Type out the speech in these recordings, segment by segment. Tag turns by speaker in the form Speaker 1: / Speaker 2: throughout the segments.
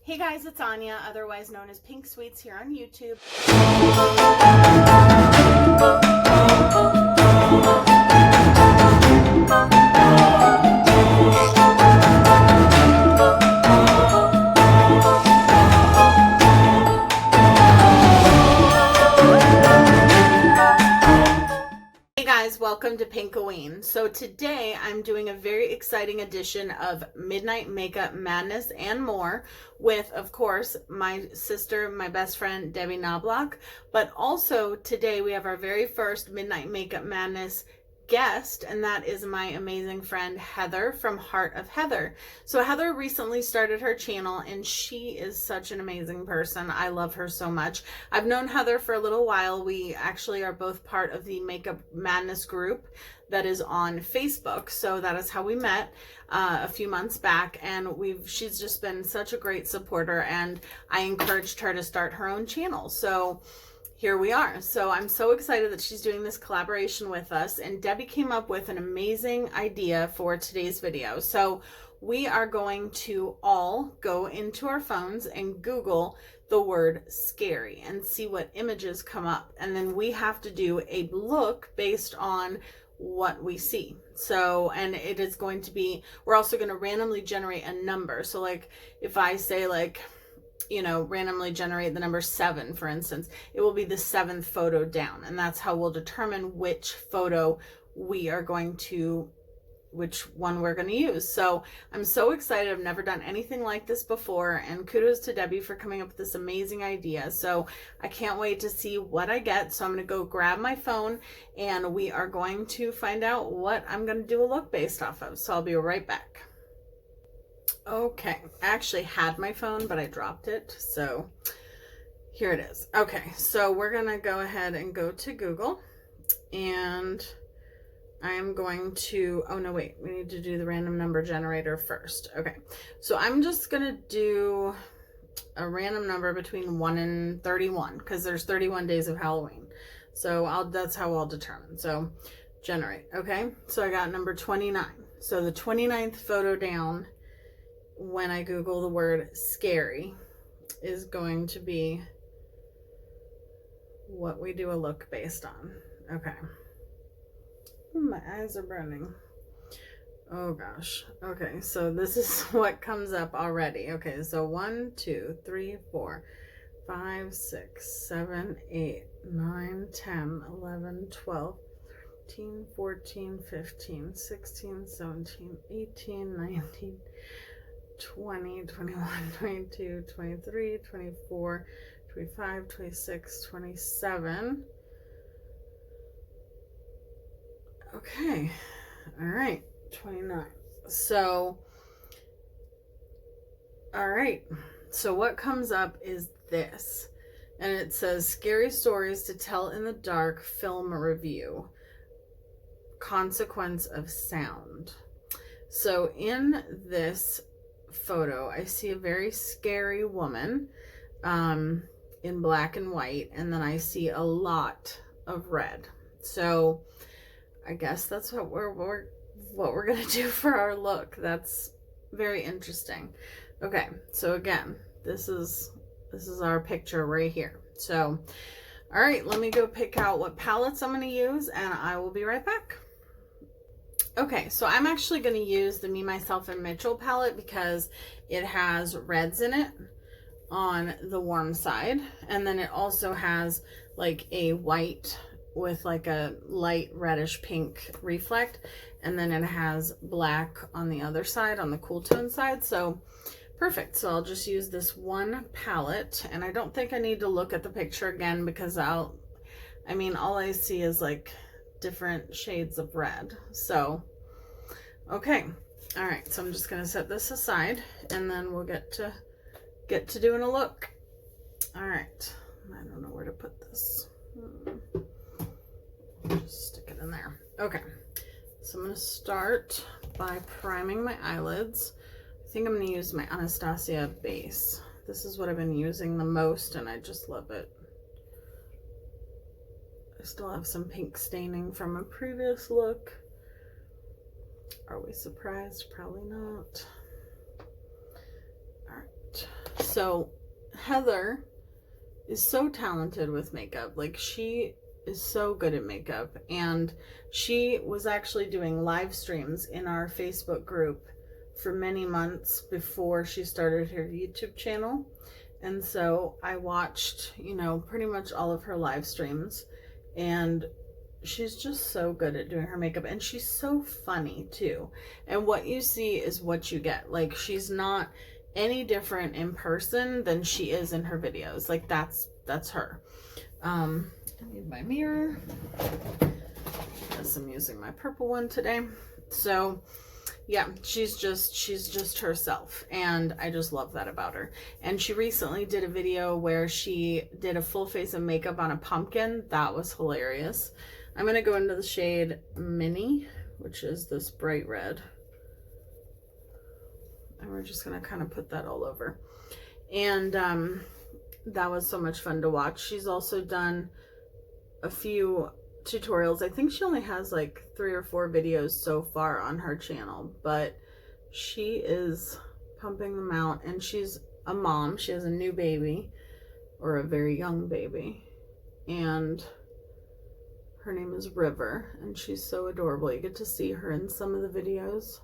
Speaker 1: Hey guys, it's Anya, otherwise known as Pink Sweets here on YouTube. Hey guys, welcome to Pinkoween. So today I'm doing a very exciting edition of Midnight Makeup Madness and more with, of course, my sister, my best friend, Debbie Knoblauch. But also today we have our very first Midnight Makeup Madness guest, and that is my amazing friend Heather from Heart of Heather. So Heather recently started her channel and she is such an amazing person. I love her so much. I've known Heather for a little while. We actually are both part of the Makeup Madness group that is on Facebook. So that is how we met a few months back, and she's just been such a great supporter, and I encouraged her to start her own channel. So here we are. So I'm so excited that she's doing this collaboration with us, and Debbie came up with an amazing idea for today's video. So we are going to all go into our phones and Google the word scary and see what images come up, and then we have to do a look based on what we see. So, and it is going to be, we're also going to randomly generate a number. So like if I say like, you know, randomly generate the number 7, for instance, it will be the 7th photo down, and that's how we'll determine which photo we are going to, which one we're going to use. So I'm so excited. I've never done anything like this before, and kudos to Debbie for coming up with this amazing idea. So I can't wait to see what I get. So I'm going to go grab my phone and we are going to find out what I'm going to do a look based off of. So I'll be right back. Okay, I actually had my phone, but I dropped it. So here it is. Okay, so we're going to go ahead and go to Google, and I am going to, oh no, wait, we need to do the random number generator first. Okay, so I'm just going to do a random number between 1 and 31 because there's 31 days of Halloween. So that's how I'll determine. So generate. Okay, so I got number 29. So the 29th photo down when I Google the word scary is going to be what we do a look based on. Okay. My eyes are burning. Oh gosh. Okay, so this is what comes up already. Okay, so 1, 2, 3, 4, 5, 6, 7, 8, 9, 10, 11, 12, 13, 14, 15, 16, 17, 18, 19, 20, 21, 22, 23, 24, 25, 26, 27. Okay. All right. 29. So, all right. So what comes up is this. And it says scary stories to tell in the dark film review. Consequence of sound. So in this photo, I see a very scary woman in black and white, and then I see a lot of red. So I guess that's what we're gonna do for our look. That's very interesting. Okay, so again, this is our picture right here. So all right, let me go pick out what palettes I'm going to use, and I will be right back. Okay, so I'm actually going to use the Me, Myself, and Mmmmitchell palette because it has reds in it on the warm side, and then it also has like a white with like a light reddish pink reflect, and then it has black on the other side, on the cool tone side. So perfect. So I'll just use this one palette, and I don't think I need to look at the picture again because all I see is like different shades of red. So okay, all right, so I'm just going to set this aside, and then we'll get to doing a look. All right, I don't know where to put this. Just stick it in there. Okay, so I'm going to start by priming my eyelids. I think I'm going to use my Anastasia base. This is what I've been using the most, and I just love it. I still have some pink staining from a previous look. Are we surprised? Probably not. All right. So Heather is so talented with makeup. Like, she is so good at makeup, and she was actually doing live streams in our Facebook group for many months before she started her YouTube channel. And so I watched, you know, pretty much all of her live streams, and she's just so good at doing her makeup, and she's so funny too. And what you see is what you get. Like, she's not any different in person than she is in her videos. Like, that's her. I need my mirror, because I'm using my purple one today. So yeah, she's just herself, and I just love that about her. And she recently did a video where she did a full face of makeup on a pumpkin. That was hilarious. I'm gonna go into the shade Mini, which is this bright red, and we're just gonna kind of put that all over. And that was so much fun to watch. She's also done a few tutorials. I think she only has like 3 or 4 videos so far on her channel, but she is pumping them out. And she's a mom. She has a new baby, or a very young baby, and her name is River, and she's so adorable. You get to see her in some of the videos,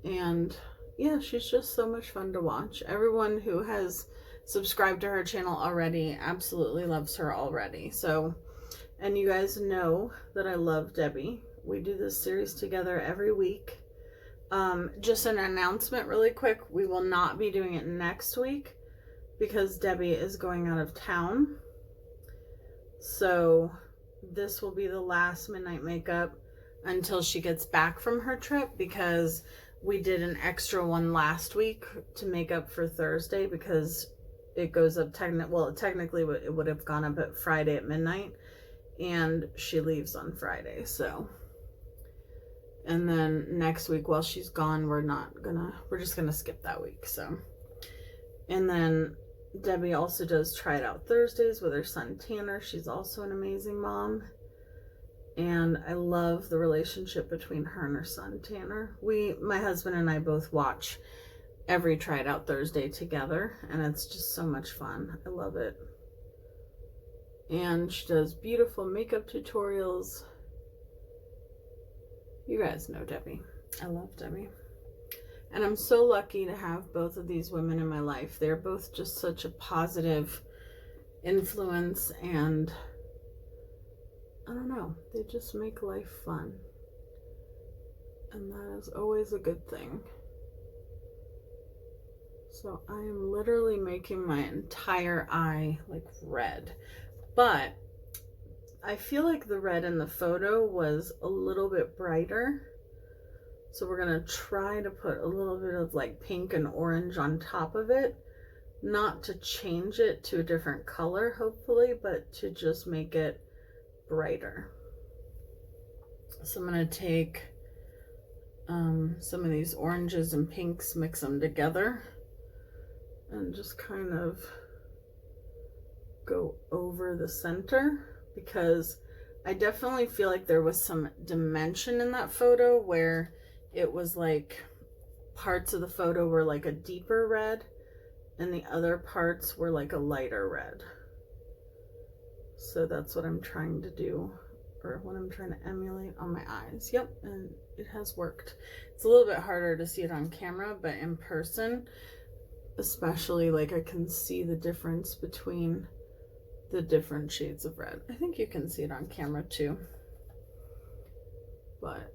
Speaker 1: and yeah, she's just so much fun to watch. Everyone who has subscribed to her channel already absolutely loves her already. So, and you guys know that I love Debbie. We do this series together every week. Just an announcement really quick. We will not be doing it next week because Debbie is going out of town. So this will be the last Midnight Makeup until she gets back from her trip, because we did an extra one last week to make up for Thursday, because it goes up technically it would have gone up at Friday at midnight, and she leaves on Friday. So, and then next week while she's gone, we're just gonna skip that week. So, and then Debbie also does Try It Out Thursdays with her son Tanner. She's also an amazing mom, and I love the relationship between her and her son Tanner. My husband and I both watch every Try It Out Thursday together, and it's just so much fun. I love it. And she does beautiful makeup tutorials. You guys know Debbie. I love Debbie. And I'm so lucky to have both of these women in my life. They're both just such a positive influence, and I don't know, they just make life fun. And that is always a good thing. So I am literally making my entire eye like red. But I feel like the red in the photo was a little bit brighter. So we're going to try to put a little bit of like pink and orange on top of it. Not to change it to a different color, hopefully, but to just make it brighter. So I'm going to take some of these oranges and pinks, mix them together, and just kind of go over the center, because I definitely feel like there was some dimension in that photo where it was like parts of the photo were like a deeper red and the other parts were like a lighter red. So that's what I'm trying to do, or what I'm trying to emulate on my eyes. Yep, and it has worked. It's a little bit harder to see it on camera, but in person especially, like, I can see the difference between the different shades of red. I think you can see it on camera too, but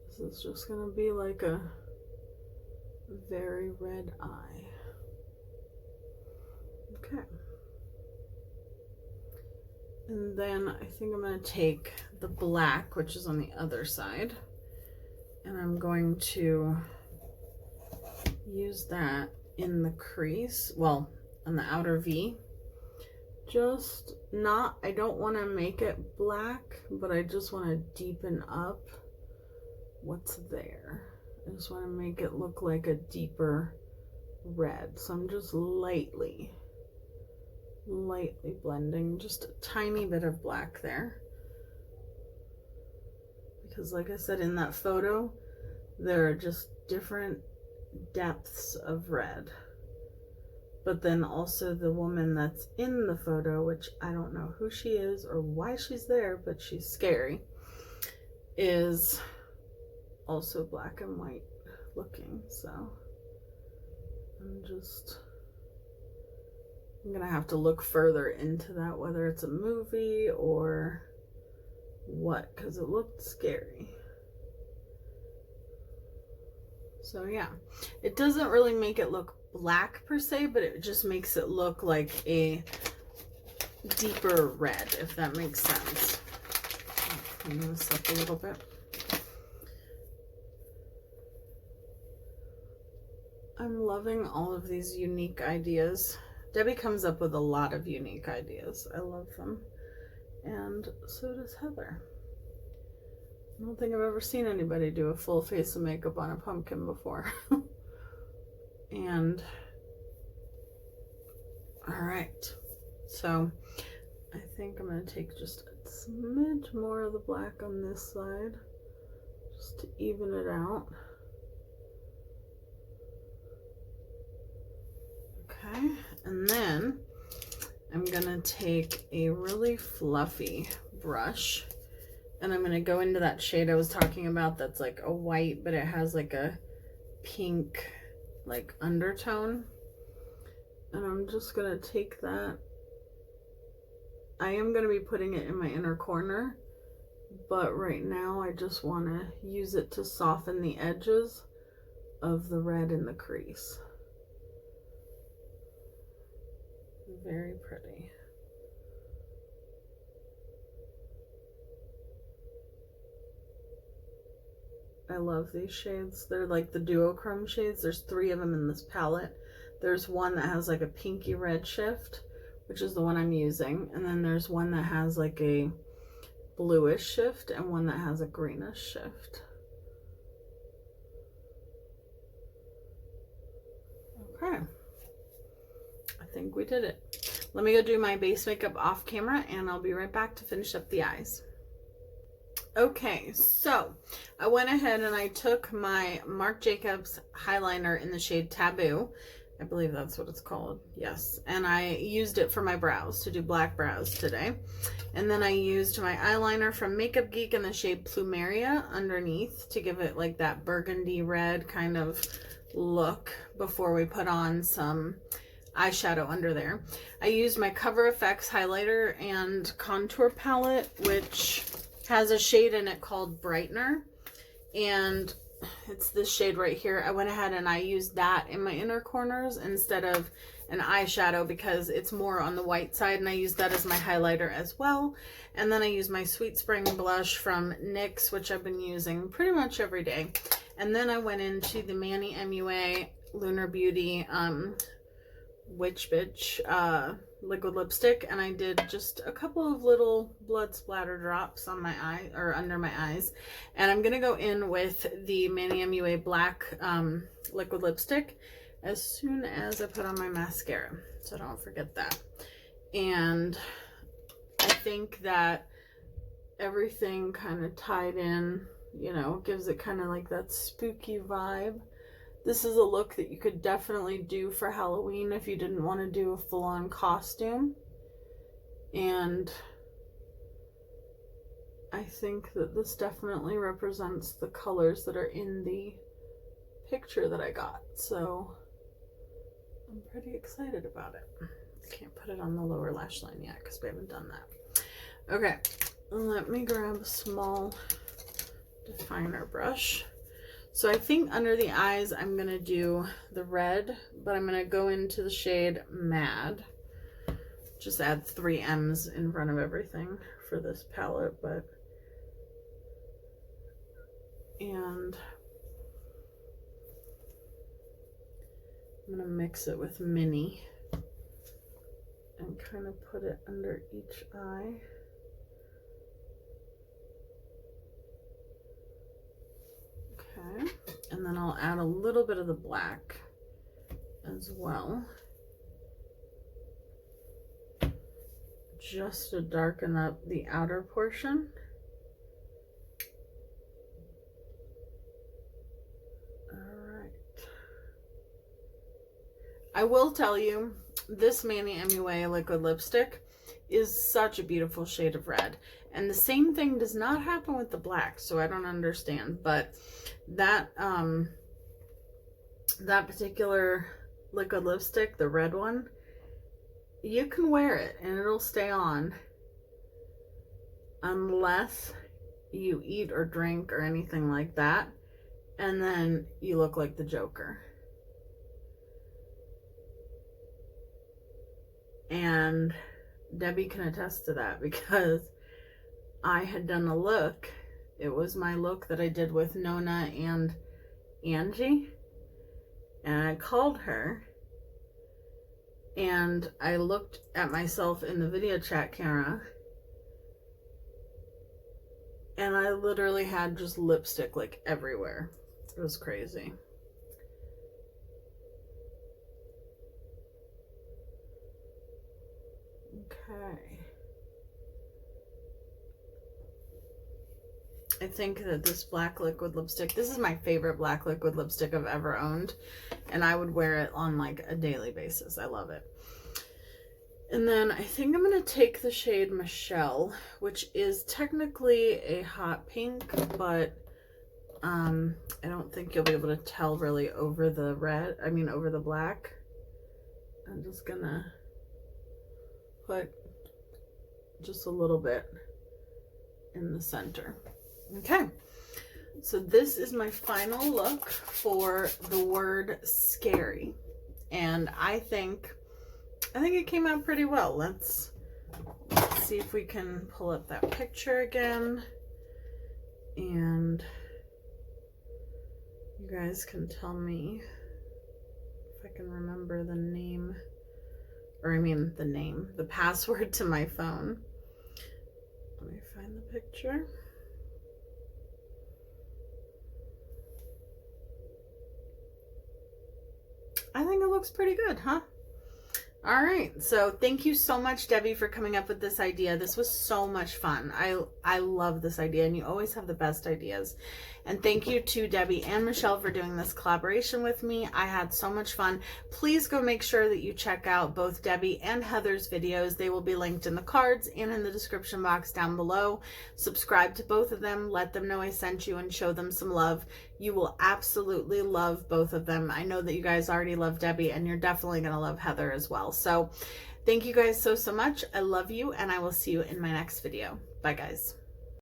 Speaker 1: this is just gonna be like a very red eye. Okay. And then I think I'm going to take the black, which is on the other side, and I'm going to use that in the crease, well, on the outer V. Just not, I don't want to make it black, but I just want to deepen up what's there. I just want to make it look like a deeper red. So I'm just lightly blending just a tiny bit of black there, because like I said, in that photo there are just different depths of red. But then also the woman that's in the photo, which I don't know who she is or why she's there, but she's scary, is also black and white looking. So I'm gonna have to look further into that, whether it's a movie or what, because it looked scary. So yeah, it doesn't really make it look black per se, but it just makes it look like a deeper red, if that makes sense. I'll clean this up a little bit. I'm loving all of these unique ideas. Debbie comes up with a lot of unique ideas. I love them. And so does Heather. I don't think I've ever seen anybody do a full face of makeup on a pumpkin before. And all right, so I think I'm going to take just a smidge more of the black on this side just to even it out. Okay, and then I'm going to take a really fluffy brush and I'm going to go into that shade I was talking about that's like a white, but it has like a pink like undertone. And I'm just going to take that. I am going to be putting it in my inner corner, but right now I just want to use it to soften the edges of the red in the crease. Very pretty. I love these shades. They're like the duochrome shades. There's 3 of them in this palette. There's one that has like a pinky red shift, which is the one I'm using. And then there's one that has like a bluish shift and one that has a greenish shift. Okay. I think we did it. Let me go do my base makeup off camera and I'll be right back to finish up the eyes. Okay, so I went ahead and I took my Marc Jacobs highliner in the shade Taboo. I believe that's what it's called. Yes. And I used it for my brows to do black brows today. And then I used my eyeliner from Makeup Geek in the shade Plumeria underneath to give it like that burgundy red kind of look before we put on some eyeshadow under there. I used my Cover FX highlighter and contour palette, which has a shade in it called Brightener, and it's this shade right here. I went ahead and I used that in my inner corners instead of an eyeshadow because it's more on the white side, and I used that as my highlighter as well. And then I used my Sweet Spring blush from NYX, which I've been using pretty much every day. And then I went into the Manny MUA Lunar Beauty Witch Bitch liquid lipstick, and I did just a couple of little blood splatter drops on my eye or under my eyes. And I'm gonna go in with the Manny MUA black liquid lipstick as soon as I put on my mascara, so don't forget that. And I think that everything kind of tied in, you know, gives it kind of like that spooky vibe. This is a look that you could definitely do for Halloween if you didn't want to do a full-on costume. And I think that this definitely represents the colors that are in the picture that I got. So I'm pretty excited about it. I can't put it on the lower lash line yet because we haven't done that. Okay, let me grab a small definer brush. So I think under the eyes, I'm going to do the red, but I'm going to go into the shade Mad. Just add 3 M's in front of everything for this palette, and I'm going to mix it with Mini and kind of put it under each eye. Okay, and then I'll add a little bit of the black as well, just to darken up the outer portion. All right. I will tell you, this Manny MUA liquid lipstick is such a beautiful shade of red. And the same thing does not happen with the black, so I don't understand. But that that particular liquid lipstick, the red one, you can wear it and it'll stay on unless you eat or drink or anything like that, and then you look like the Joker. And Debbie can attest to that because I had done a look. It was my look that I did with Nona and Angie, and I called her and I looked at myself in the video chat camera, and I literally had just lipstick like everywhere. It was crazy. Okay. I think that this black liquid lipstick, this is my favorite black liquid lipstick I've ever owned, and I would wear it on like a daily basis. I love it. And then I think I'm going to take the shade Michelle, which is technically a hot pink, but I don't think you'll be able to tell really over the red, over the black. I'm just going to put just a little bit in the center. Okay, so this is my final look for the word scary, and I think it came out pretty well. Let's see if we can pull up that picture again, and you guys can tell me if I can remember the name, or the password to my phone. Let me find the picture. I think it looks pretty good, huh? All right, so thank you so much, Debbie, for coming up with this idea. This was so much fun. I love this idea, and you always have the best ideas. And thank you to Debbie and Michelle for doing this collaboration with me. I had so much fun. Please go make sure that you check out both Debbie and Heather's videos. They will be linked in the cards and in the description box down below. Subscribe to both of them. Let them know I sent you and show them some love. You will absolutely love both of them. I know that you guys already love Debbie, and you're definitely going to love Heather as well. So thank you guys so much. I love you, and I will see you in my next video. Bye, guys.